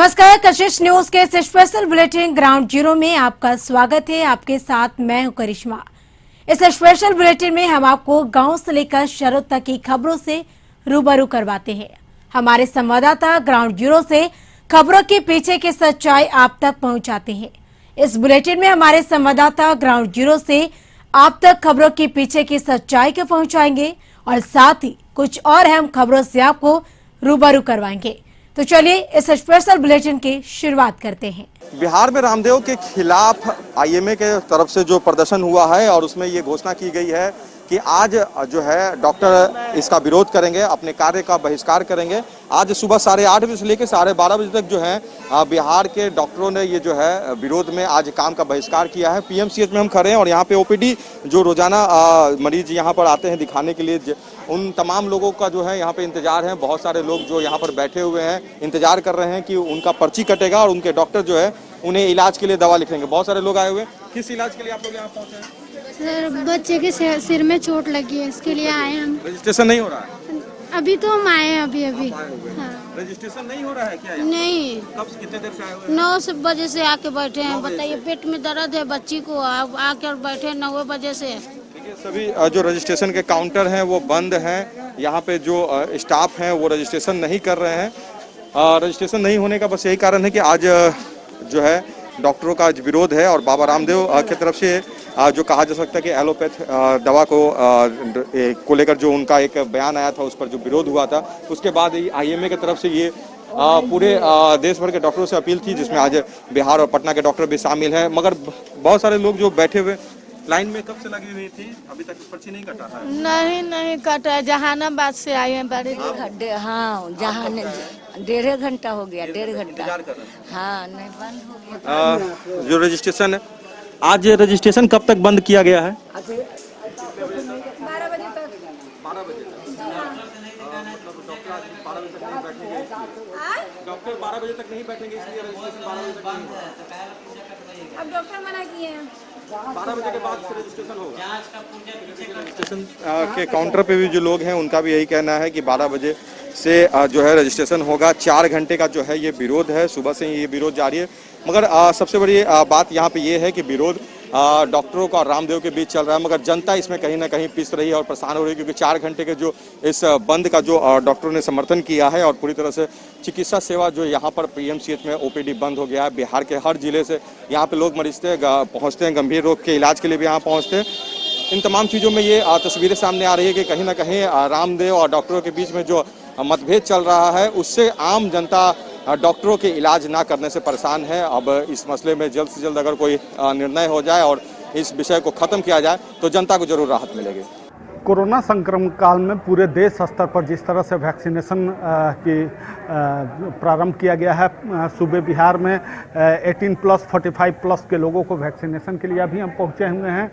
नमस्कार, कशिश न्यूज के इस स्पेशल बुलेटिन ग्राउंड जीरो में आपका स्वागत है। आपके साथ मैं हूं करिश्मा। इस स्पेशल बुलेटिन में हम आपको गांव से लेकर शहरों तक की खबरों से रूबरू करवाते हैं। हमारे संवाददाता ग्राउंड जीरो से खबरों के पीछे की सच्चाई आप तक पहुंचाते हैं। इस बुलेटिन में हमारे संवाददाता ग्राउंड जीरो से आप तक खबरों के पीछे की सच्चाई को पहुंचाएंगे और साथ ही कुछ और अहम खबरों से आपको रूबरू करवाएंगे। तो चलिए इस स्पेशल बुलेटिन की शुरुआत करते हैं। बिहार में रामदेव के खिलाफ आईएमए के तरफ से जो प्रदर्शन हुआ है और उसमें ये घोषणा की गई है कि आज जो है डॉक्टर इसका विरोध करेंगे, अपने कार्य का बहिष्कार करेंगे। आज सुबह 8:30 बजे से लेकर 12:30 बजे तक जो है बिहार के डॉक्टरों ने ये जो है विरोध में आज काम का बहिष्कार किया है। पीएमसीएच में हम खड़े हैं और यहाँ पे ओपीडी जो रोजाना मरीज यहाँ पर आते हैं दिखाने के लिए, उन तमाम लोगों का जो है यहाँ पे इंतजार है। बहुत सारे लोग जो यहाँ पर बैठे हुए हैं इंतजार कर रहे हैं कि उनका पर्ची कटेगा और उनके डॉक्टर जो है उन्हें इलाज के लिए दवा लिखेंगे। बहुत सारे लोग आए हुए हैं। किस इलाज के लिए आप लोग यहाँ पहुँचे हैं? सर, बच्चे के सिर में चोट लगी है, इसके लिए आए हम। रजिस्ट्रेशन नहीं हो रहा है? अभी तो हम आए हैं अभी। हाँ। रजिस्ट्रेशन नहीं हो रहा है क्या? नहीं। कब कितने देर से आए हुए हैं? 9 बजे से आके बैठे हैं। बताइए, पेट में दर्द है बच्ची को, आकर बैठे 9 बजे से। सभी जो रजिस्ट्रेशन के काउंटर हैं वो बंद हैं। यहाँ पे जो स्टाफ हैं वो रजिस्ट्रेशन नहीं कर रहे हैं। रजिस्ट्रेशन नहीं होने का बस यही कारण है कि आज जो है डॉक्टरों का आज विरोध है और बाबा रामदेव की तरफ से जो कहा जा सकता है कि एलोपैथ दवा को लेकर जो उनका एक बयान आया था, उस पर जो विरोध हुआ था, उसके बाद आईएमए की तरफ से ये पूरे देश भर के डॉक्टरों से अपील थी, जिसमें आज बिहार और पटना के डॉक्टर भी शामिल हैं। मगर बहुत सारे लोग जो बैठे हुए लाइन में कब से लगी हुई थी, अभी तक पर्ची नहीं कटा है? नहीं कटा। जहानाबाद से आए हैं बड़े घंटे। हाँ, जहान 1.5 घंटा हो गया। 1.5 घंटा। हाँ, नहीं बंद हो गया। जो रजिस्ट्रेशन है, आज रजिस्ट्रेशन कब तक बंद किया गया है? 12 बजे तक। 12 बजे तक। डॉक्टर 12 बजे तक नहीं बैठेंगे, इसलिए रजिस्ट्रेशन 12 बजे तक नहीं होगा। अब डॉक्टर मना किए हैं। 12 बजे के बाद रजिस्ट्रेशन होगा। रजिस्ट्रेशन के काउंटर पे भी जो लोग हैं उनका भी यही कहना है कि 12 बजे से जो है रजिस्ट्रेशन होगा। 4 घंटे का जो है ये विरोध है, सुबह से ही ये विरोध जारी है। मगर सबसे बड़ी बात यहाँ पे ये है कि विरोध डॉक्टरों का और रामदेव के बीच चल रहा है, मगर जनता इसमें कहीं ना कहीं पिस रही है और परेशान हो रही है, क्योंकि 4 घंटे के जो इस बंद का जो डॉक्टरों ने समर्थन किया है और पूरी तरह से चिकित्सा सेवा जो यहाँ पर पीएमसीएच में ओपीडी बंद हो गया है। बिहार के हर जिले से यहाँ पे लोग मरीजते पहुँचते हैं, गंभीर रोग के इलाज के लिए भी यहाँ पहुँचते हैं। इन तमाम चीज़ों में ये तस्वीरें सामने आ रही है कि कहीं ना कहीं रामदेव और डॉक्टरों के बीच में जो मतभेद चल रहा है, उससे आम जनता डॉक्टरों के इलाज ना करने से परेशान है। अब इस मसले में जल्द से जल्द अगर कोई निर्णय हो जाए और इस विषय को खत्म किया जाए तो जनता को जरूर राहत मिलेगी। कोरोना संक्रमण काल में पूरे देश स्तर पर जिस तरह से वैक्सीनेशन की प्रारंभ किया गया है, सूबे बिहार में 18+ 45+ के लोगों को वैक्सीनेशन के लिए अभी हम पहुंचे हुए हैं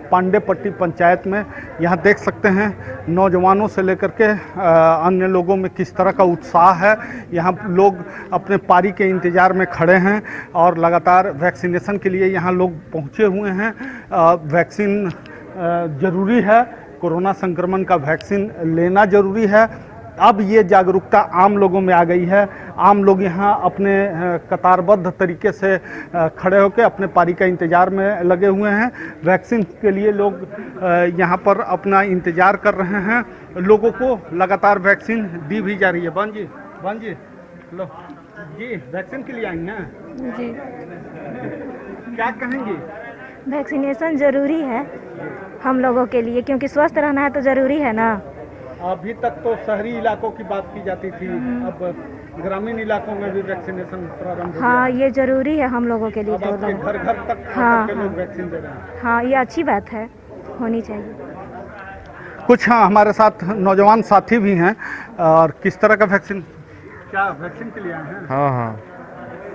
पांडेपट्टी पंचायत में। यहाँ देख सकते हैं नौजवानों से लेकर के अन्य लोगों में किस तरह का उत्साह है। यहाँ लोग अपने पारी के इंतज़ार में खड़े हैं और लगातार वैक्सीनेशन के लिए यहाँ लोग पहुँचे हुए हैं। वैक्सीन जरूरी है, कोरोना संक्रमण का वैक्सीन लेना जरूरी है। अब ये जागरूकता आम लोगों में आ गई है। आम लोग यहाँ अपने कतारबद्ध तरीके से खड़े होकर अपने पारी का इंतज़ार में लगे हुए हैं। वैक्सीन के लिए लोग यहाँ पर अपना इंतज़ार कर रहे हैं। लोगों को लगातार वैक्सीन दी भी जा रही है। बहन जी लो जी, वैक्सीन के लिए आई हैं जी। क्या कहेंगी? वैक्सीनेशन ज़रूरी है हम लोगों के लिए, क्योंकि स्वस्थ रहना है तो ज़रूरी है ना। अभी तक तो शहरी इलाकों की बात की जाती थी, अब ग्रामीण इलाकों में भी वैक्सीनेशन प्रारंभ हो गया। हाँ, ये ज़रूरी है हम लोगों के लिए। अब तो आपके घर घर तक हाँ, लोग वैक्सीन दे रहे हैं। हाँ, ये अच्छी बात है, होनी चाहिए। कुछ हाँ हमारे साथ नौजवान साथी भी हैं। और किस तरह का वैक्सीन, क्या वैक्सीन के लिए आए हैं? हाँ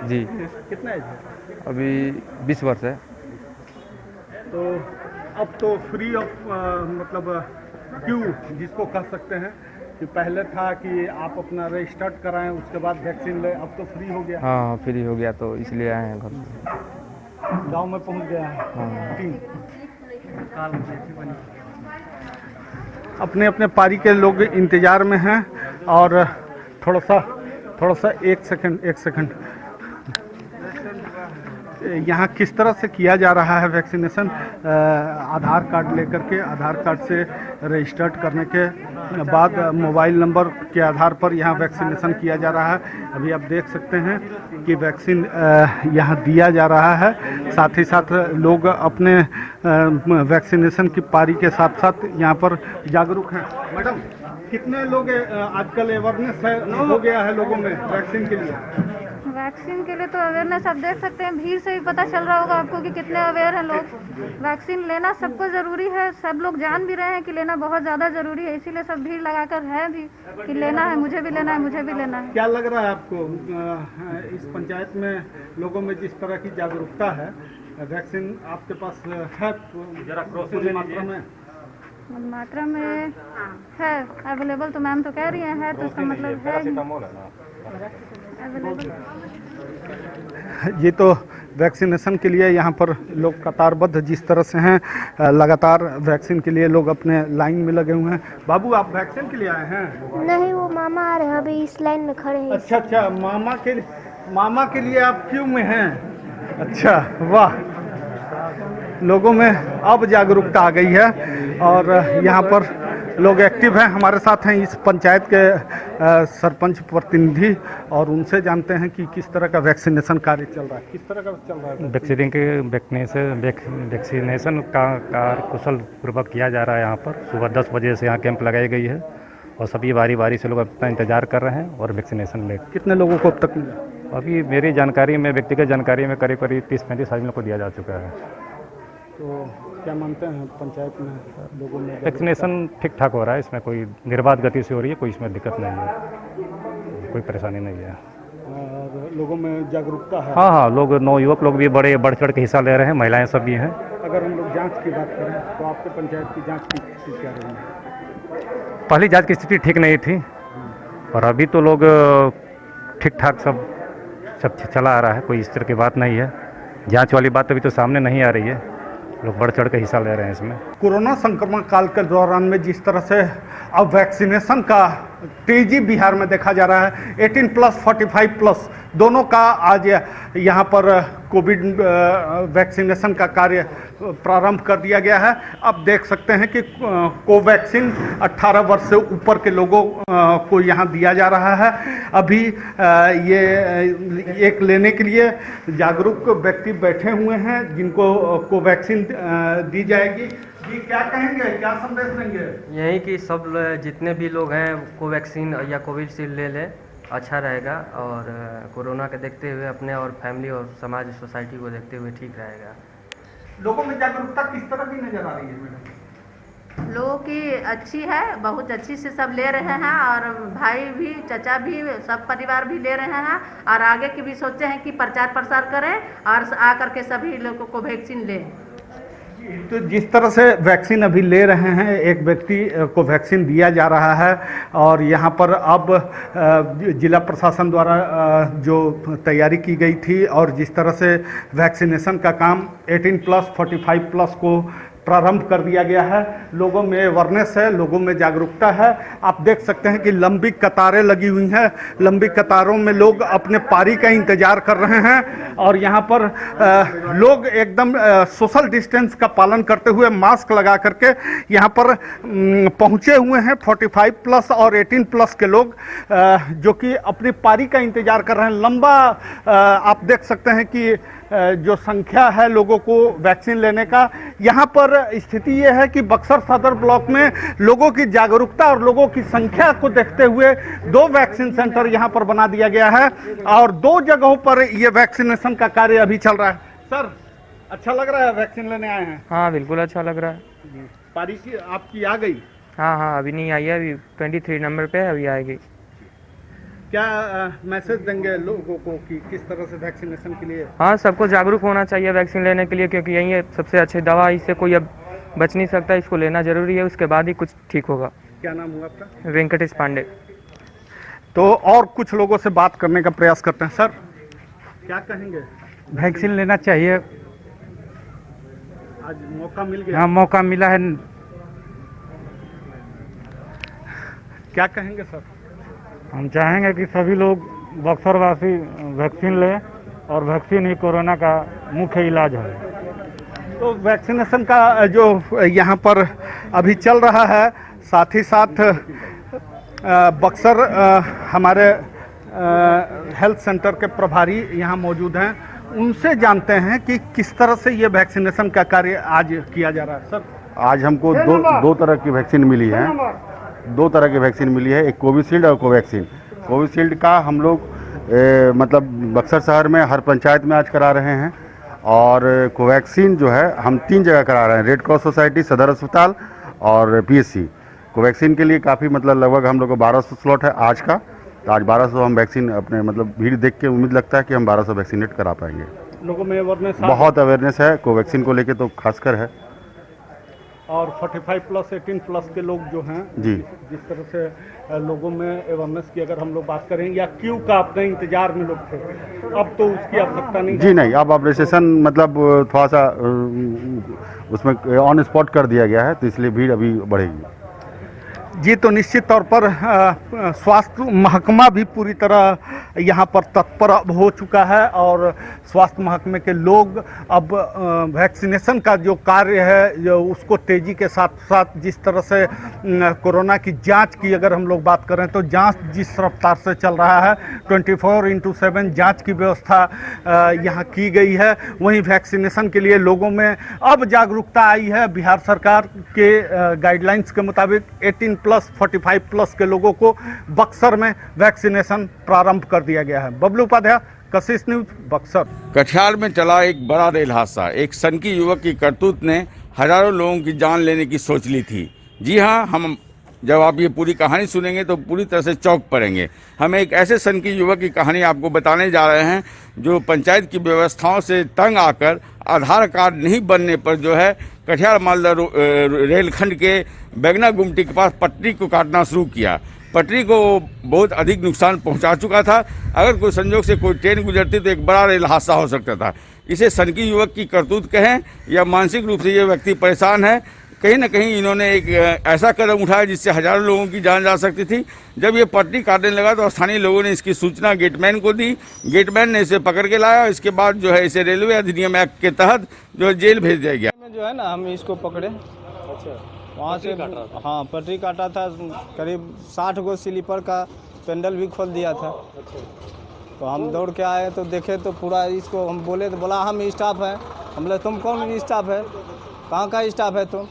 जी। कितना एज है? अभी 20 वर्ष है। तो अब तो फ्री ऑफ मतलब क्यू जिसको कह सकते हैं कि पहले था कि आप अपना रजिस्टर्ड कराएं उसके बाद वैक्सीन लें, अब तो फ्री हो गया। हाँ, फ्री हो गया तो इसलिए आए हैं घर से। गांव में पहुंच गया है। हाँ। टीम अपने अपने पारी के लोग इंतज़ार में हैं और थोड़ा सा एक सेकंड यहाँ किस तरह से किया जा रहा है वैक्सीनेशन? आधार कार्ड लेकर के, आधार कार्ड से रजिस्टर्ड करने के बाद मोबाइल नंबर के आधार पर यहाँ वैक्सीनेशन किया जा रहा है। अभी आप देख सकते हैं कि वैक्सीन यहाँ दिया जा रहा है। साथ ही साथ लोग अपने वैक्सीनेशन की पारी के साथ साथ यहाँ पर जागरूक हैं। मैडम, कितने लोग आजकल अवेयरनेस हो गया है लोगों में वैक्सीन के लिए? वैक्सीन के लिए तो अवेयरनेस आप देख सकते हैं, भीड़ से भी पता चल रहा होगा आपको कि कितने अवेयर हैं लोग। वैक्सीन लेना सबको ज़रूरी है, सब लोग जान भी रहे हैं कि लेना बहुत ज़्यादा ज़रूरी है, इसीलिए सब भीड़ लगाकर है भी कि लेना है, मुझे भी लेना है, मुझे भी लेना है। क्या लग रहा है आपको इस पंचायत में लोगों में जिस तरह की जागरूकता है, वैक्सीन आपके पास है पूरी मात्रा में है अवेलेबल? तो मैम तो कह रही है तो उसका मतलब है ये तो वैक्सीनेशन के लिए यहाँ पर लोग कतारबद्ध जिस तरह से हैं, लगातार वैक्सीन के लिए लोग अपने लाइन में लगे हुए हैं। बाबू, आप वैक्सीन के लिए आए हैं? नहीं, वो मामा आ रहे हैं, अभी इस लाइन में खड़े हैं। अच्छा, मामा के लिए आप क्यों में हैं? अच्छा, वाह, लोगों में अब जागरूकता आ गई है और यहाँ पर लोग एक्टिव हैं। हमारे साथ हैं इस पंचायत के सरपंच प्रतिनिधि और उनसे जानते हैं कि किस तरह का वैक्सीनेशन कार्य चल रहा है। किस तरह का चल रहा है? वैक्सीनेशन का कार्य कुशल पूर्वक किया जा रहा है। यहाँ पर सुबह 10 बजे से यहाँ कैंप लगाई गई है और सभी बारी बारी से लोग अपना इंतजार कर रहे हैं और वैक्सीनेशन ले। कितने लोगों को अब तक मिला? अभी मेरी जानकारी में, व्यक्तिगत जानकारी में करीब 30-35 आदमियों को दिया जा चुका है। तो क्या मानते हैं पंचायत में लोगों में वैक्सीनेशन ठीक ठाक हो रहा है? इसमें कोई निर्बाध गति से हो रही है, कोई इसमें दिक्कत नहीं है, कोई परेशानी नहीं है और लोगों में जागरूकता है। हाँ, लोग नवयुवक लोग भी बड़े बढ़ चढ़ के हिस्सा ले रहे हैं, महिलाएं सब भी हैं। अगर हम लोग जांच की बात करें तो आपके पंचायत की जांच की स्थिति क्या रही है? पहली जांच की स्थिति ठीक नहीं थी और अभी तो लोग ठीक ठाक सब चला आ रहा है, कोई इस तरह की बात नहीं है। जांच वाली बात अभी तो सामने नहीं आ रही है, लोग बढ़ चढ़ के हिस्सा ले रहे हैं इसमें। कोरोना संक्रमण काल के दौरान में जिस तरह से अब वैक्सीनेशन का तेजी बिहार में देखा जा रहा है, 18+ 45+ दोनों का आज यहाँ पर कोविड वैक्सीनेशन का कार्य प्रारंभ कर दिया गया है। अब देख सकते हैं कि कोवैक्सीन 18 वर्ष से ऊपर के लोगों को यहाँ दिया जा रहा है। अभी ये एक लेने के लिए जागरूक व्यक्ति बैठे हुए हैं जिनको कोवैक्सीन दी जाएगी। जी, क्या कहेंगे, क्या संदेश देंगे? यही कि सब जितने भी लोग हैं कोवैक्सीन या कोविशील्ड ले लें, अच्छा रहेगा और कोरोना के देखते हुए अपने और फैमिली और समाज सोसाइटी को देखते हुए ठीक रहेगा। लोगों में जागरूकता किस तरह की नजर आ रही है मैडम? लोगों की अच्छी है, बहुत अच्छी से सब ले रहे हैं और भाई भी, चचा भी, सब परिवार भी ले रहे हैं और आगे की भी सोचे हैं कि प्रचार प्रसार करें और आकर के सभी लोगों को वैक्सीन लें। तो जिस तरह से वैक्सीन अभी ले रहे हैं, एक व्यक्ति को वैक्सीन दिया जा रहा है और यहाँ पर अब जिला प्रशासन द्वारा जो तैयारी की गई थी और जिस तरह से वैक्सीनेशन का काम 18+ 45+ को प्रारंभ कर दिया गया है, लोगों में अवेयरनेस है, लोगों में जागरूकता है। आप देख सकते हैं कि लंबी कतारें लगी हुई हैं, लंबी कतारों में लोग अपने पारी का इंतजार कर रहे हैं और यहाँ पर लोग एकदम सोशल डिस्टेंस का पालन करते हुए मास्क लगा करके यहाँ पर पहुँचे हुए हैं। 45+ और 18+ के लोग जो कि अपनी पारी का इंतजार कर रहे हैं। लंबा आप देख सकते हैं कि जो संख्या है लोगों को वैक्सीन लेने का। यहाँ पर स्थिति ये है कि बक्सर सदर ब्लॉक में लोगों की जागरूकता और लोगों की संख्या को देखते हुए 2 वैक्सीन सेंटर यहाँ पर बना दिया गया है और 2 जगहों पर ये वैक्सीनेशन का कार्य अभी चल रहा है। सर, अच्छा लग रहा है वैक्सीन लेने आए हैं? हाँ, बिल्कुल अच्छा लग रहा है। पारी की आपकी आ गई? हाँ, अभी नहीं आई है, अभी 23 नंबर पे अभी आएगी। क्या मैसेज देंगे लोगों को कि किस तरह से वैक्सीनेशन के लिए? हाँ, सबको जागरूक होना चाहिए वैक्सीन लेने के लिए, क्योंकि यही है सबसे अच्छी दवा, इससे कोई अब बच नहीं सकता, इसको लेना जरूरी है, उसके बाद ही कुछ ठीक होगा। क्या नाम हुआ आपका? वेंकटेश पांडे। तो और कुछ लोगों से बात करने का प्रयास करते हैं। सर, क्या कहेंगे? वैक्सीन लेना चाहिए, आज मौका मिल गया। हाँ, मौका मिला है। क्या कहेंगे सर? हम चाहेंगे कि सभी लोग बक्सरवासी वैक्सीन लें और वैक्सीन ही कोरोना का मुख्य इलाज है। तो वैक्सीनेशन का जो यहाँ पर अभी चल रहा है, साथ ही साथ बक्सर हमारे हेल्थ सेंटर के प्रभारी यहाँ मौजूद हैं, उनसे जानते हैं कि किस तरह से ये वैक्सीनेशन का कार्य आज किया जा रहा है। सर, आज हमको दो तरह की वैक्सीन मिली है। दो तरह की वैक्सीन मिली है, एक कोविशील्ड और कोवैक्सीन। कोविशील्ड का हम लोग मतलब बक्सर शहर में हर पंचायत में आज करा रहे हैं, और कोवैक्सीन जो है हम 3 जगह करा रहे हैं, रेड क्रॉस सोसाइटी, सदर अस्पताल और पीएचसी। कोवैक्सीन के लिए काफ़ी मतलब लगभग हम लोग को 1200 स्लॉट है आज का। तो आज 1200 हम वैक्सीन अपने मतलब भीड़ देख के उम्मीद लगता है कि हम 1200 वैक्सीनेट करा पाएंगे। लोगों में अवेयरनेस बहुत अवेयरनेस है कोवैक्सीन को लेके तो खासकर है। और 45 प्लस 18 प्लस के लोग जो हैं जी, जिस तरह से लोगों में अवेयरनेस की अगर हम लोग बात करें, या क्यों का अपने इंतजार में लोग थे, अब तो उसकी आवश्यकता नहीं जी नहीं, अब रजिस्ट्रेशन मतलब थोड़ा सा उसमें ऑन स्पॉट कर दिया गया है, तो इसलिए भीड़ अभी बढ़ेगी। जी, तो निश्चित तौर पर स्वास्थ्य महकमा भी पूरी तरह यहाँ पर तत्पर अब हो चुका है, और स्वास्थ्य महकमे के लोग अब वैक्सीनेशन का जो कार्य है जो उसको तेज़ी के साथ साथ, जिस तरह से कोरोना की जांच की अगर हम लोग बात करें तो जांच जिस रफ्तार से चल रहा है, 24/7 जांच की व्यवस्था यहाँ की गई है, वहीं वैक्सीनेशन के लिए लोगों में अब जागरूकता आई है। बिहार सरकार के गाइडलाइंस के मुताबिक 18 प्लस 45 प्लस के लोगों को बक्सर में वैक्सीनेशन प्रारंभ कर दिया गया है। बबलू उपाध्याय, कशिश न्यूज, बक्सर। कटिहार में चला एक बड़ा रेल हादसा। एक सनकी युवक की करतूत ने हजारों लोगों की जान लेने की सोच ली थी। जी हाँ, हम जब आप ये पूरी कहानी सुनेंगे तो पूरी तरह से चौंक पड़ेंगे। हम एक ऐसे सनकी युवक की कहानी आपको बताने जा रहे हैं जो पंचायत की व्यवस्थाओं से तंग आकर आधार कार्ड नहीं बनने पर जो है कटिहार मालदा रेलखंड के बैगना गुमटी के पास पटरी को काटना शुरू किया। पटरी को बहुत अधिक नुकसान पहुंचा चुका था। अगर कोई संजोग से कोई ट्रेन गुजरती तो एक बड़ा रेल हादसा हो सकता था। इसे सनकी युवक की करतूत कहें या मानसिक रूप से ये व्यक्ति परेशान है, कहीं ना कहीं इन्होंने एक ऐसा कदम उठाया जिससे हजारों लोगों की जान जा सकती थी। जब ये पटरी काटने लगा तो स्थानीय लोगों ने इसकी सूचना गेटमैन को दी। गेटमैन ने इसे पकड़ के लाया। इसके बाद जो है इसे रेलवे अधिनियम एक्ट के तहत जो है जेल भेज दिया गया। जो है ना, हम इसको पकड़े, अच्छा, वहाँ से हाँ पटरी काटा था, करीब 60 गो स्लीपर का पेंडल भी खोल दिया था। तो हम दौड़ के आए तो देखे तो पूरा इसको हम बोले तो बोला हम स्टाफ हैं। हम बोले तुम कौन स्टाफ है, कहाँ का स्टाफ है तुम?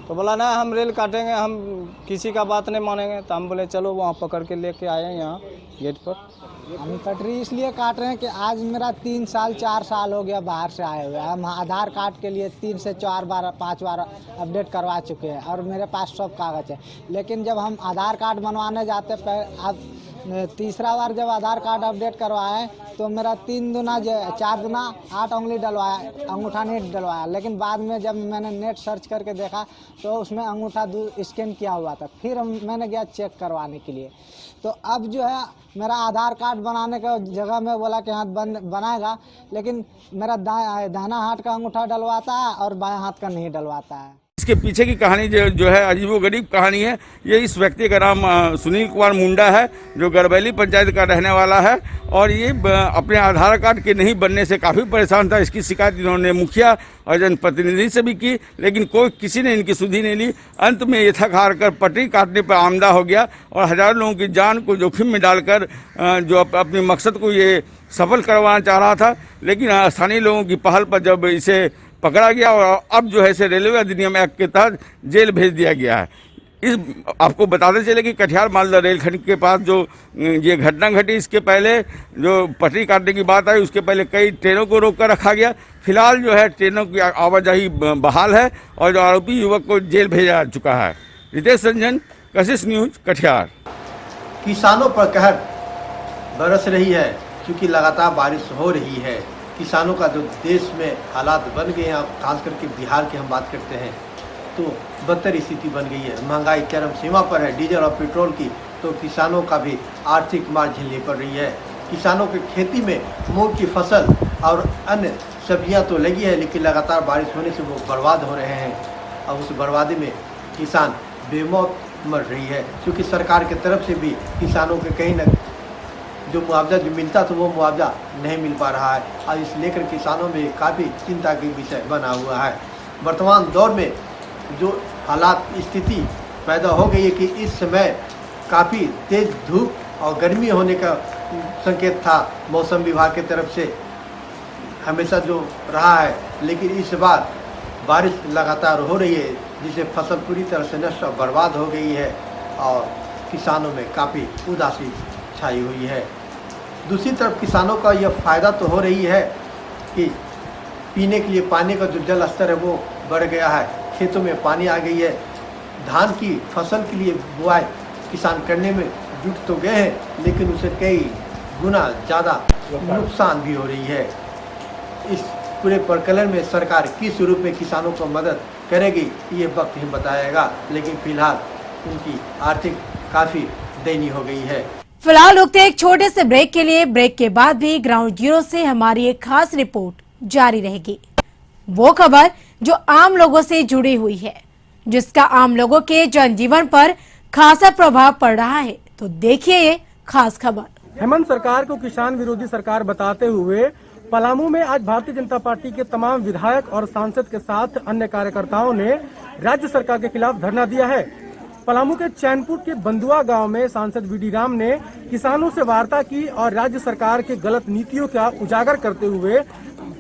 तो बोला ना हम रेल काटेंगे, हम किसी का बात नहीं मानेंगे। तो हम बोले चलो वहाँ पकड़ के लेके आए यहाँ गेट पर। हम पटरी इसलिए काट रहे हैं कि आज मेरा 3 साल 4 साल हो गया बाहर से आए हुए। हम आधार कार्ड के लिए 3 से 4 बार 5 बार अपडेट करवा चुके हैं और मेरे पास सब कागज़ है। लेकिन जब हम आधार कार्ड बनवाने जाते अब तीसरा बार जब आधार कार्ड अपडेट करवाएं तो मेरा 3 दुना 4 दुना 8 उंगली डलवाया, अंगूठा नहीं डलवाया। लेकिन बाद में जब मैंने नेट सर्च करके देखा तो उसमें अंगूठा स्कैन किया हुआ था। फिर मैंने गया चेक करवाने के लिए। तो अब जो है मेरा आधार कार्ड बनाने का जगह में बोला कि हाथ बनाएगा, लेकिन मेरा दाहिना हाथ का अंगूठा डलवाता है और बाएं हाथ का नहीं डलवाता है। इसके पीछे की कहानी जो है अजीबोगरीब कहानी है। ये इस व्यक्ति का नाम सुनील कुमार मुंडा है जो गरबैली पंचायत का रहने वाला है, और ये अपने आधार कार्ड के नहीं बनने से काफ़ी परेशान था। इसकी शिकायत इन्होंने मुखिया और जनप्रतिनिधि से भी की, लेकिन किसी ने इनकी सुधी नहीं ली। अंत में ये थक हार कर पटरी काटने पर आमदा हो गया और हजारों लोगों की जान को जोखिम में डालकर जो अपने मकसद को ये सफल करवाना चाह रहा था। लेकिन स्थानीय लोगों की पहल पर जब इसे पकड़ा गया और अब जो है इसे रेलवे अधिनियम एक्ट के तहत जेल भेज दिया गया है। इस आपको बताते चले कि कटिहार मालदा रेलखंड के पास जो ये घटना घटी, इसके पहले जो पटरी काटने की बात आई उसके पहले कई ट्रेनों को रोक कर रखा गया। फिलहाल जो है ट्रेनों की आवाजाही बहाल है और जो आरोपी युवक को जेल भेजा जा चुका है। रितेश रंजन, कशिश न्यूज, कटिहार। किसानों पर कहर बरस रही है क्योंकि लगातार बारिश हो रही है। किसानों का जो देश में हालात बन गए हैं, खास करके बिहार की हम बात करते हैं तो बदतर स्थिति बन गई है। महंगाई चरम सीमा पर है, डीजल और पेट्रोल की, तो किसानों का भी आर्थिक मार झेलनी पड़ रही है। किसानों की खेती में मूंग की फसल और अन्य सब्जियां तो लगी है, लेकिन लगातार बारिश होने से वो बर्बाद हो रहे हैं। और उस बर्बादी में किसान बेमौत मर रही है, क्योंकि सरकार की तरफ से भी किसानों के कहीं न जो मुआवजा जो मिलता था वो मुआवजा नहीं मिल पा रहा है और इस लेकर किसानों में काफ़ी चिंता के विषय बना हुआ है। वर्तमान दौर में जो हालात स्थिति पैदा हो गई है कि इस समय काफ़ी तेज़ धूप और गर्मी होने का संकेत था मौसम विभाग की तरफ से हमेशा जो रहा है, लेकिन इस बार बारिश लगातार हो रही है जिससे फसल पूरी तरह से नष्ट और बर्बाद हो गई है और किसानों में काफ़ी उदासी छाई हुई है। दूसरी तरफ किसानों का यह फ़ायदा तो हो रही है कि पीने के लिए पानी का जो जल स्तर है वो बढ़ गया है, खेतों में पानी आ गई है, धान की फसल के लिए बुआई किसान करने में जुट तो गए हैं लेकिन उसे कई गुना ज़्यादा नुकसान भी हो रही है। इस पूरे प्रकरण में सरकार किस रूप में किसानों को मदद करेगी ये वक्त ही बताएगा, लेकिन फिलहाल उनकी आर्थिक काफ़ी दयनीय हो गई है। फिलहाल रुकते हैं एक छोटे से ब्रेक के लिए। ब्रेक के बाद भी ग्राउंड जीरो से हमारी एक खास रिपोर्ट जारी रहेगी। वो खबर जो आम लोगों से जुड़ी हुई है, जिसका आम लोगों के जनजीवन पर खासा प्रभाव पड़ रहा है। तो देखिए ये खास खबर। हेमंत सरकार को किसान विरोधी सरकार बताते हुए पलामू में आज भारतीय जनता पार्टी के तमाम विधायक और सांसद के साथ अन्य कार्यकर्ताओं ने राज्य सरकार के खिलाफ धरना दिया है। पलामू के चैनपुर के बंदुआ गांव में सांसद वीडी राम ने किसानों से वार्ता की और राज्य सरकार के गलत नीतियों का उजागर करते हुए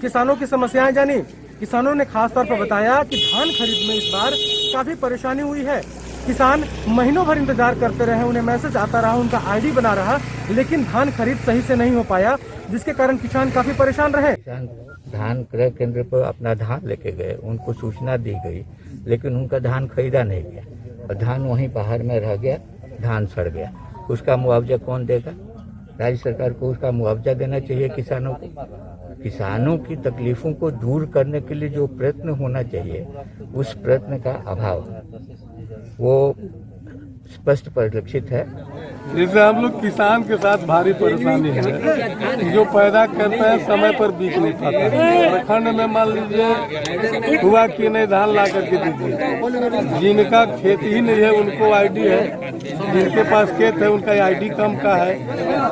किसानों की समस्याएं जानी। किसानों ने खास तौर पर बताया कि धान खरीद में इस बार काफी परेशानी हुई है। किसान महीनों भर इंतजार करते रहे, उन्हें मैसेज आता रहा, उनका आईडी बना रहा, लेकिन धान खरीद सही से नहीं हो पाया, जिसके कारण किसान काफी परेशान रहे। किसान धान क्रय केंद्र पर अपना धान लेके गए, उनको सूचना दी गई, लेकिन उनका धान खरीदा नहीं गया और धान वहीं बाहर में रह गया, धान सड़ गया। उसका मुआवजा कौन देगा? राज्य सरकार को उसका मुआवजा देना चाहिए किसानों को। किसानों की तकलीफों को दूर करने के लिए जो प्रयत्न होना चाहिए, उस प्रयत्न का अभाव वो स्पष्ट परिलक्षित है। जैसे हम लोग किसान के साथ भारी परेशानी है, जो पैदा करते हैं समय पर बीज नहीं पाता। प्रखंड में मान लीजिए हुआ कि नहीं धान ला करके दीजिए, जिनका खेत ही नहीं है उनको आईडी है, जिनके पास खेत है उनका आईडी कम का है,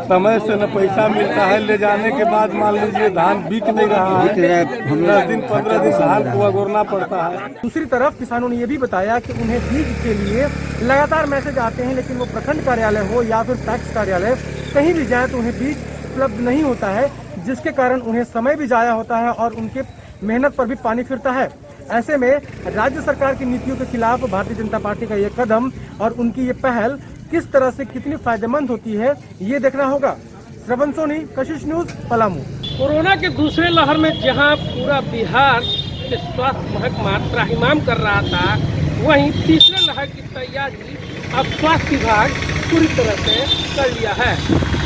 समय से न पैसा मिलता है, ले जाने के बाद मान लीजिए धान बिक नहीं रहा है, 10 दिन 15 दिन धान को अगोरना पड़ता है। दूसरी तरफ किसानों ने ये भी बताया कि उन्हें बीज के लिए लगातार मैसेज आते हैं, लेकिन वो प्रखंड कार्यालय हो या फिर पैक्स कार्यालय कहीं भी जाए तो उन्हें बीज उपलब्ध नहीं होता है, जिसके कारण उन्हें समय भी जाया होता है और उनके मेहनत पर भी पानी फिरता है। ऐसे में राज्य सरकार की नीतियों के खिलाफ भारतीय जनता पार्टी का ये कदम और उनकी ये पहल किस तरह से कितनी फायदेमंद होती है, ये देखना होगा। श्रवण सोनी, कशिश न्यूज, पलामू। कोरोना के दूसरे लहर में जहां पूरा बिहार के स्वास्थ्य महकमा त्राहिमाम कर रहा था, वहीं तीसरे लहर की तैयारी अब स्वास्थ्य विभाग पूरी तरह से कर लिया है।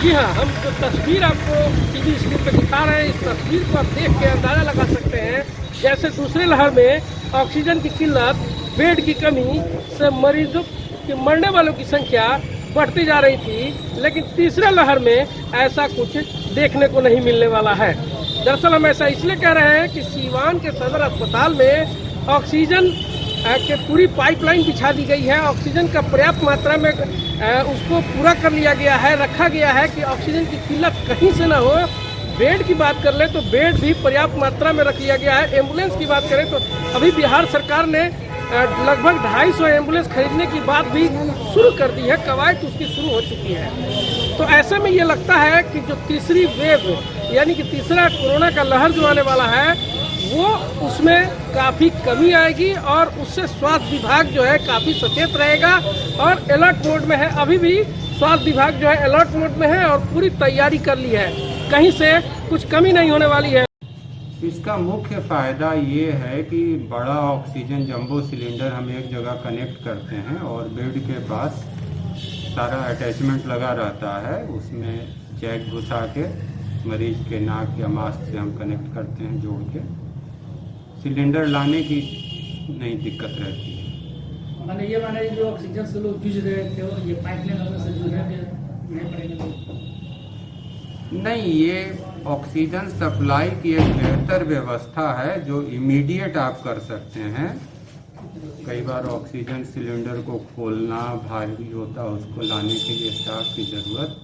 जी हाँ, हम जो तस्वीर आपको टीवी स्क्रीन पर दिखा रहे हैं, इस तस्वीर को आप देख के अंदाजा लगा सकते हैं। जैसे दूसरे लहर में ऑक्सीजन की किल्लत, बेड की कमी से मरीजों के मरने वालों की संख्या बढ़ती जा रही थी, लेकिन तीसरे लहर में ऐसा कुछ देखने को नहीं मिलने वाला है। दरअसल हम ऐसा इसलिए कह रहे हैं कि सीवान के सदर अस्पताल में ऑक्सीजन के पूरी पाइपलाइन बिछा दी गई है। ऑक्सीजन का पर्याप्त मात्रा में उसको पूरा कर लिया गया है, रखा गया है कि ऑक्सीजन की किल्लत कहीं से ना हो। बेड की बात कर ले तो बेड भी पर्याप्त मात्रा में रख लिया गया है। एम्बुलेंस की बात करें तो अभी बिहार सरकार ने लगभग 250 एम्बुलेंस खरीदने की बात भी शुरू कर दी है, कवायद उसकी शुरू हो चुकी है। तो ऐसे में ये लगता है कि जो तीसरी वेव यानी कि तीसरा कोरोना का लहर जो आने वाला है, वो उसमें काफ़ी कमी आएगी और उससे स्वास्थ्य विभाग जो है काफ़ी सचेत रहेगा और अलर्ट मोड में है। अभी भी स्वास्थ्य विभाग जो है अलर्ट मोड में है और पूरी तैयारी कर ली है, कहीं से कुछ कमी नहीं होने वाली है। इसका मुख्य फ़ायदा ये है कि बड़ा ऑक्सीजन जंबो सिलेंडर हम एक जगह कनेक्ट करते हैं और बेड के पास सारा अटैचमेंट लगा रहता है, उसमें जैक घुसा के मरीज के नाक या मास्क से हम कनेक्ट करते हैं, जोड़ के सिलेंडर लाने की नहीं दिक्कत रहती है। माने जो ऑक्सीजन से लोग जूझ रहे थे और ये पाइपलाइन से जुड़ने नहीं पड़ेगा? नहीं, ये ऑक्सीजन सप्लाई की एक बेहतर व्यवस्था है जो इमीडिएट आप कर सकते हैं। कई बार ऑक्सीजन सिलेंडर को खोलना भारी होता है, उसको लाने के लिए स्टाफ की ज़रूरत,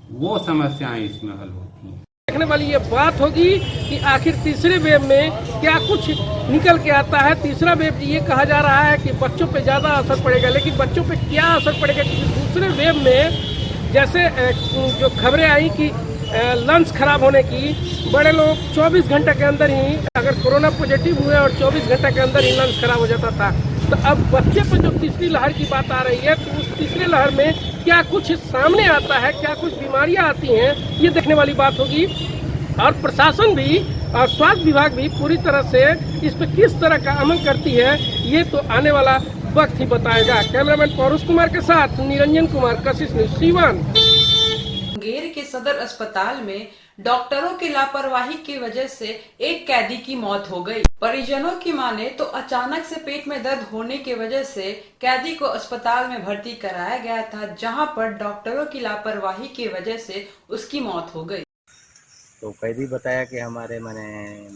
वो समस्याएं इसमें हल होती हैं। देखने वाली ये बात होगी कि आखिर तीसरे वेव में क्या कुछ निकल के आता है। तीसरा वेव ये कहा जा रहा है कि बच्चों पे ज़्यादा असर पड़ेगा, लेकिन बच्चों पे क्या असर पड़ेगा, क्योंकि दूसरे वेव में जैसे जो खबरें आई कि लंग्स खराब होने की, बड़े लोग 24 घंटे के अंदर ही अगर कोरोना पॉजिटिव हुए और 24 घंटे के अंदर ही लंग्स खराब हो जाता था। तो अब बच्चे पर जो तीसरी लहर की बात आ रही है, तो उस तीसरी लहर में क्या कुछ सामने आता है, क्या कुछ बीमारियां आती हैं, ये देखने वाली बात होगी। और प्रशासन भी और स्वास्थ्य विभाग भी पूरी तरह से इस पर किस तरह का अमल करती है, ये तो आने वाला वक्त ही बताएगा। कैमरामैन पौरुष कुमार के साथ निरंजन कुमार, कशिश न्यूज़ सीवान। मुंगेर के सदर अस्पताल में डॉक्टरों की लापरवाही की वजह से एक कैदी की मौत हो गई। परिजनों की माने तो अचानक से पेट में दर्द होने की वजह से कैदी को अस्पताल में भर्ती कराया गया था, जहां पर डॉक्टरों की लापरवाही की वजह से उसकी मौत हो गई। तो कैदी बताया कि हमारे माने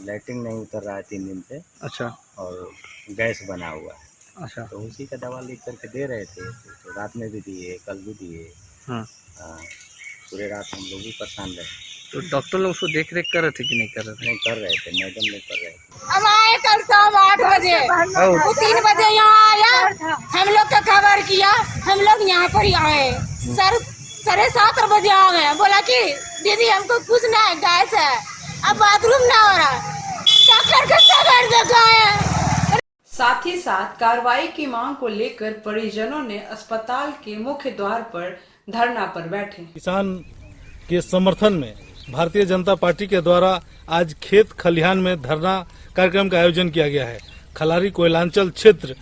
लैट्रिन नहीं उतर रहा है 3 दिन से। अच्छा। और गैस बना हुआ है। अच्छा। तो उसी का दवा लिख करके दे रहे थे, तो रात में भी दिए, कल भी दिए। हाँ। पूरे रात हम लोग भी परेशान रहे। तो डॉक्टर लोग उसको देख रेख कर रहे थे कि नहीं कर रहे थे? नहीं कर रहे थे, मैडम लोग कर रहे थे। हम आए कल शाम 8 बजे, वो 3 बजे यहाँ आया, हम लोग का खबर किया, हम लोग यहाँ पर ही आए। सर 7:30 बजे आ गए, बोला कि दीदी हमको कुछ ना है, गैस है, अब बाथरूम ना हो रहा, डॉक्टर के खबर दिखाए। साथ ही साथ कार्रवाई की मांग को लेकर परिजनों ने अस्पताल के मुख्य द्वार पर धरना पर बैठे। किसान के समर्थन में भारतीय जनता पार्टी के द्वारा आज खेत खलिहान में धरना कार्यक्रम का आयोजन किया गया है। खलारी कोयलांचल क्षेत्र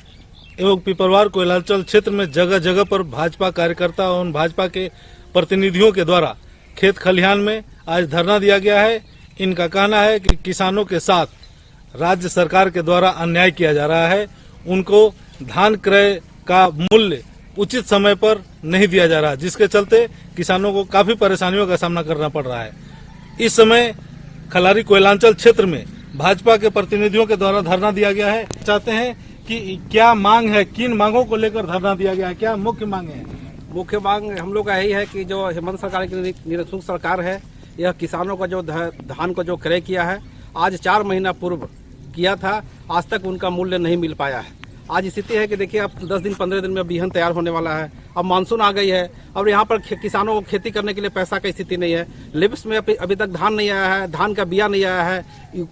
एवं पिपरवार कोयलांचल क्षेत्र में जगह जगह पर भाजपा कार्यकर्ता और भाजपा के प्रतिनिधियों के द्वारा खेत खलिहान में आज धरना दिया गया है। इनका कहना है कि किसानों के साथ राज्य सरकार के द्वारा अन्याय किया जा रहा है, उनको धान क्रय का मूल्य उचित समय पर नहीं दिया जा रहा, जिसके चलते किसानों को काफी परेशानियों का सामना करना पड़ रहा है। इस समय खलारी कोयलांचल क्षेत्र में भाजपा के प्रतिनिधियों के द्वारा धरना दिया गया है। चाहते हैं कि क्या मांग है, किन मांगों को लेकर धरना दिया गया है, क्या मुख्य मांग है? मुख्य मांग हम लोग का यही है कि जो हेमंत सरकार की निरंकुश सरकार है, यह किसानों का जो धान को जो क्रय किया है, आज 4 महीना पूर्व किया था, आज तक उनका मूल्य नहीं मिल पाया है। आज स्थिति है कि देखिए अब 10 दिन 15 दिन में बिहन तैयार होने वाला है, अब मानसून आ गई है, और यहाँ पर किसानों को खेती करने के लिए पैसा की स्थिति नहीं है। लिप्स में अभी तक धान नहीं आया है, धान का बिया नहीं आया है,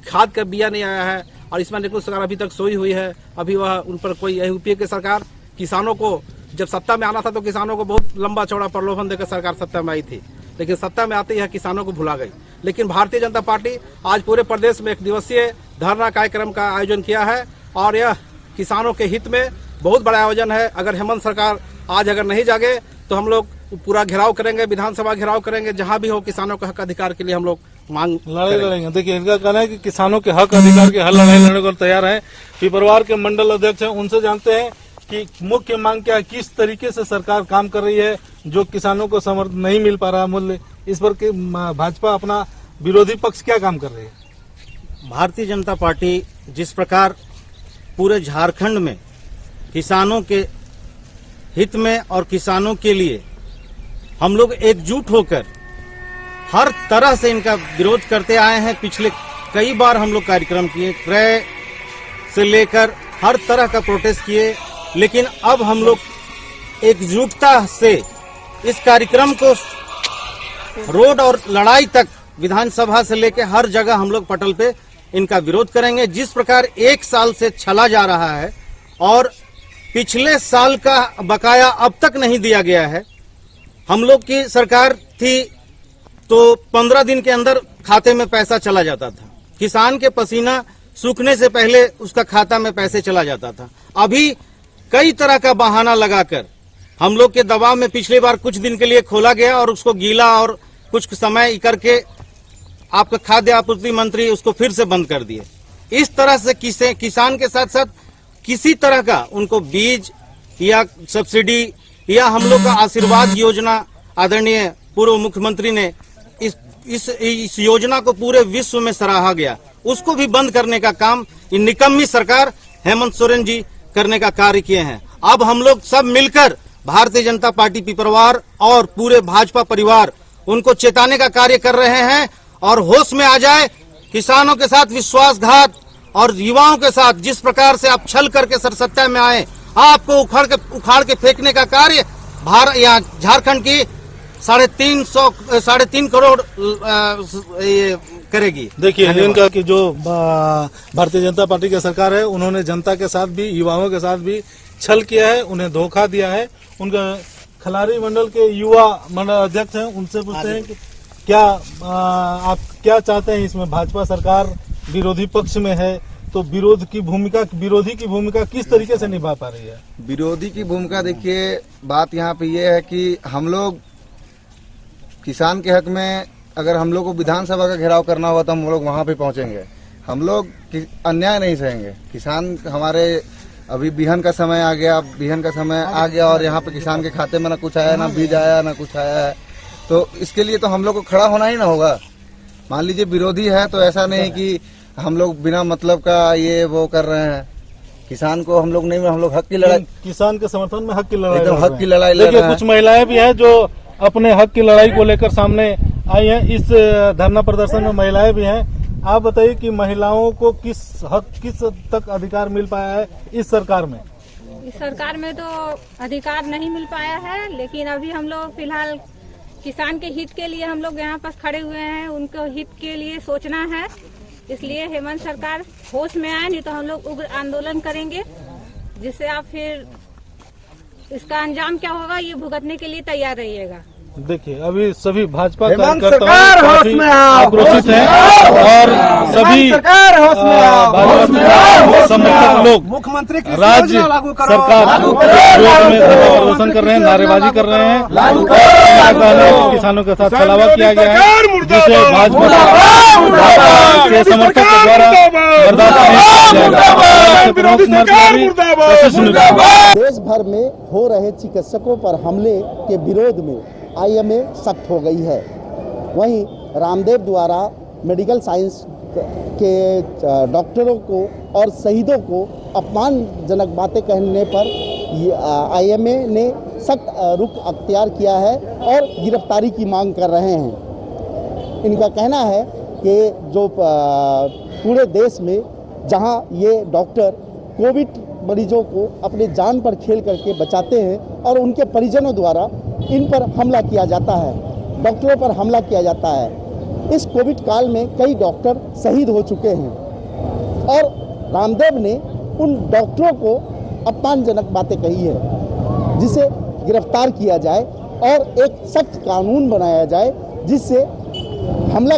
खाद का बिया नहीं आया है, और इसमें निरंकुश सरकार अभी तक सोई हुई है। अभी वह उन पर कोई यूपीए की सरकार किसानों को जब सत्ता में आना था तो किसानों को बहुत लंबा चौड़ा प्रलोभन देकर सरकार सत्ता में आई थी, लेकिन सत्ता में आते ही किसानों को भुला गई। लेकिन भारतीय जनता पार्टी आज पूरे प्रदेश में 1 दिवसीय धरना कार्यक्रम का आयोजन किया है, और यह किसानों के हित में बहुत बड़ा आयोजन है। अगर हेमंत सरकार आज अगर नहीं जागे तो हम लोग पूरा घेराव करेंगे, विधानसभा घेराव करेंगे, जहां भी हो किसानों के हक अधिकार के लिए हम लोग मांग लड़ाई लड़ेंगे। देखिए इनका कहना है कि किसानों के हक अधिकार के हल लड़ाई लड़ने को तैयार है। पिपरवार के मंडल अध्यक्ष हैं, उनसे जानते हैं कि मुख्य मांग क्या है, किस तरीके से सरकार काम कर रही है जो किसानों को समर्थन नहीं मिल पा रहा मूल्य, इस पर भाजपा अपना विरोधी पक्ष क्या काम कर रही है? भारतीय जनता पार्टी जिस प्रकार पूरे झारखंड में किसानों के हित में और किसानों के लिए हम लोग एकजुट होकर हर तरह से इनका विरोध करते आए हैं। पिछले कई बार हम लोग कार्यक्रम किए, क्रय से लेकर हर तरह का प्रोटेस्ट किए, लेकिन अब हम लोग एकजुटता से इस कार्यक्रम को रोड और लड़ाई तक, विधानसभा से लेकर हर जगह हम लोग पटल पे इनका विरोध करेंगे। जिस प्रकार 1 साल से चला जा रहा है और पिछले साल का बकाया अब तक नहीं दिया गया है। हम लोग की सरकार थी तो 15 दिन के अंदर खाते में पैसा चला जाता था, किसान के पसीना सूखने से पहले उसका खाता में पैसे चला जाता था। अभी कई तरह का बहाना लगाकर हम लोग के दबाव में पिछली बार कुछ दिन के लिए खोला गया और उसको गीला और कुछ समय करके आपका खाद्य आपूर्ति मंत्री उसको फिर से बंद कर दिए। इस तरह से किसान के साथ साथ किसी तरह का उनको बीज या सब्सिडी या हम लोग का आशीर्वाद योजना आदरणीय पूर्व मुख्यमंत्री ने इस योजना को पूरे विश्व में सराहा गया, उसको भी बंद करने का काम इन निकम्मी सरकार हेमंत सोरेन जी करने का कार्य किए हैं। अब हम लोग सब मिलकर भारतीय जनता पार्टी पिपरवार और पूरे भाजपा परिवार उनको चेताने का कार्य कर रहे हैं और होश में आ जाए। किसानों के साथ विश्वासघात और युवाओं के साथ जिस प्रकार से आप छल करके सरसत्ता में आए, आपको उखाड़ के फेंकने का कार्य यहाँ झारखंड की 3.5 करोड़ ये करेगी। देखिए इनका कि जो भारतीय जनता पार्टी की सरकार है, उन्होंने जनता के साथ भी युवाओं के साथ भी छल किया है, उन्हें धोखा दिया है। उनका खलारी मंडल के युवा मंडल अध्यक्ष हैं, उनसे पूछते हैं कि क्या आप क्या चाहते हैं इसमें? भाजपा सरकार विरोधी पक्ष में है, तो विरोधी की भूमिका किस तरीके से निभा पा रही है? विरोधी की भूमिका देखिए, बात यहाँ पे ये है कि हम लोग किसान के हक में अगर हम लोग को विधानसभा का घेराव करना हुआ तो हम लोग वहाँ पे पहुँचेंगे। हम लोग अन्याय नहीं सहेंगे। किसान हमारे अभी बिहन का समय आ गया और यहाँ पे किसान के खाते में ना कुछ आया, ना बीज आया, ना कुछ आया है, तो इसके लिए तो हम लोग को खड़ा होना ही ना होगा। मान लीजिए विरोधी है तो ऐसा नहीं कि हम लोग बिना मतलब का ये वो कर रहे हैं। किसान को हम लोग नहीं, हम लोग हक की लड़ाई, किसान के समर्थन में हक की लड़ाई, एकदम हक की लड़ाई लड़ रहे हैं। कुछ महिलाएं भी हैं जो अपने हक की लड़ाई को लेकर सामने आई हैं। इस धरना प्रदर्शन में महिलाएं भी हैं। आप बताइए कि महिलाओं को किस तक अधिकार मिल पाया है इस सरकार में? इस सरकार में तो अधिकार नहीं मिल पाया है, लेकिन अभी हम लोग फिलहाल किसान के हित के लिए हम लोग यहाँ पास खड़े हुए हैं। उनको हित के लिए सोचना है, इसलिए हेमंत सरकार होश में आए, नहीं तो हम लोग उग्र आंदोलन करेंगे, जिससे आप फिर इसका अंजाम क्या होगा ये भुगतने के लिए तैयार रहिएगा। देखिए अभी सभी भाजपा कार्यकर्ता काफी आक्रोशित हैं और सभी भाजपा समर्थक लोग मुख्यमंत्री राज्य सरकार में प्रदर्शन कर रहे हैं, नारेबाजी कर रहे हैं। किसानों के साथ छलावा किया गया है, जिसे भाजपा के समर्थक के द्वारा बर्दाश्त नहीं किया जाएगा। देश भर में हो रहे चिकित्सकों पर हमले के विरोध में IMA सख्त हो गई है। वहीं रामदेव द्वारा मेडिकल साइंस के डॉक्टरों को और शहीदों को अपमानजनक बातें कहने पर IMA ने सख्त रुख अख्तियार किया है और गिरफ्तारी की मांग कर रहे हैं। इनका कहना है कि जो पूरे देश में जहां ये डॉक्टर कोविड मरीजों को अपने जान पर खेल करके बचाते हैं और उनके परिजनों द्वारा इन पर हमला किया जाता है, डॉक्टरों पर हमला किया जाता है। इस कोविड काल में कई डॉक्टर शहीद हो चुके हैं और रामदेव ने उन डॉक्टरों को अपमानजनक बातें कही है, जिसे गिरफ्तार किया जाए और एक सख्त कानून बनाया जाए जिससे हमला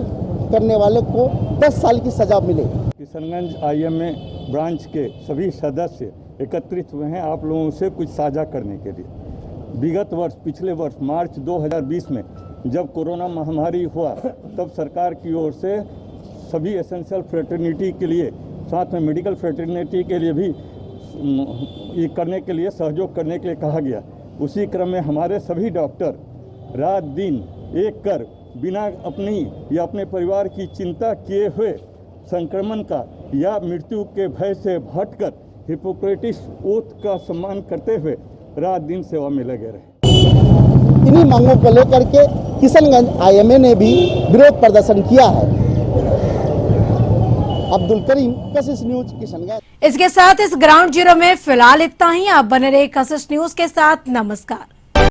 करने वाले को 10 साल की सजा मिले। किशनगंज IMA ब्रांच के सभी सदस्य एकत्रित हुए हैं आप लोगों से कुछ साझा करने के लिए। विगत वर्ष पिछले वर्ष मार्च 2020 में जब कोरोना महामारी हुआ, तब सरकार की ओर से सभी एसेंशियल फ्रेटर्निटी के लिए, साथ में मेडिकल फ्रेटर्निटी के लिए भी ये करने के लिए, सहयोग करने के लिए कहा गया। उसी क्रम में हमारे सभी डॉक्टर रात दिन एक कर बिना अपनी या अपने परिवार की चिंता किए हुए संक्रमण का या मृत्यु के भय से हटकर हिपोक्रेटिस ओथ का सम्मान करते हुए रात दिन सेवा में लगे रहे। इन्हीं मांगों को लेकर के किशनगंज IMA ने भी विरोध प्रदर्शन किया है। अब्दुल करीम, कशिश न्यूज, किशनगंज। इसके साथ इस ग्राउंड जीरो में फिलहाल इतना ही। आप बने रहे कशिश न्यूज के साथ। नमस्कार।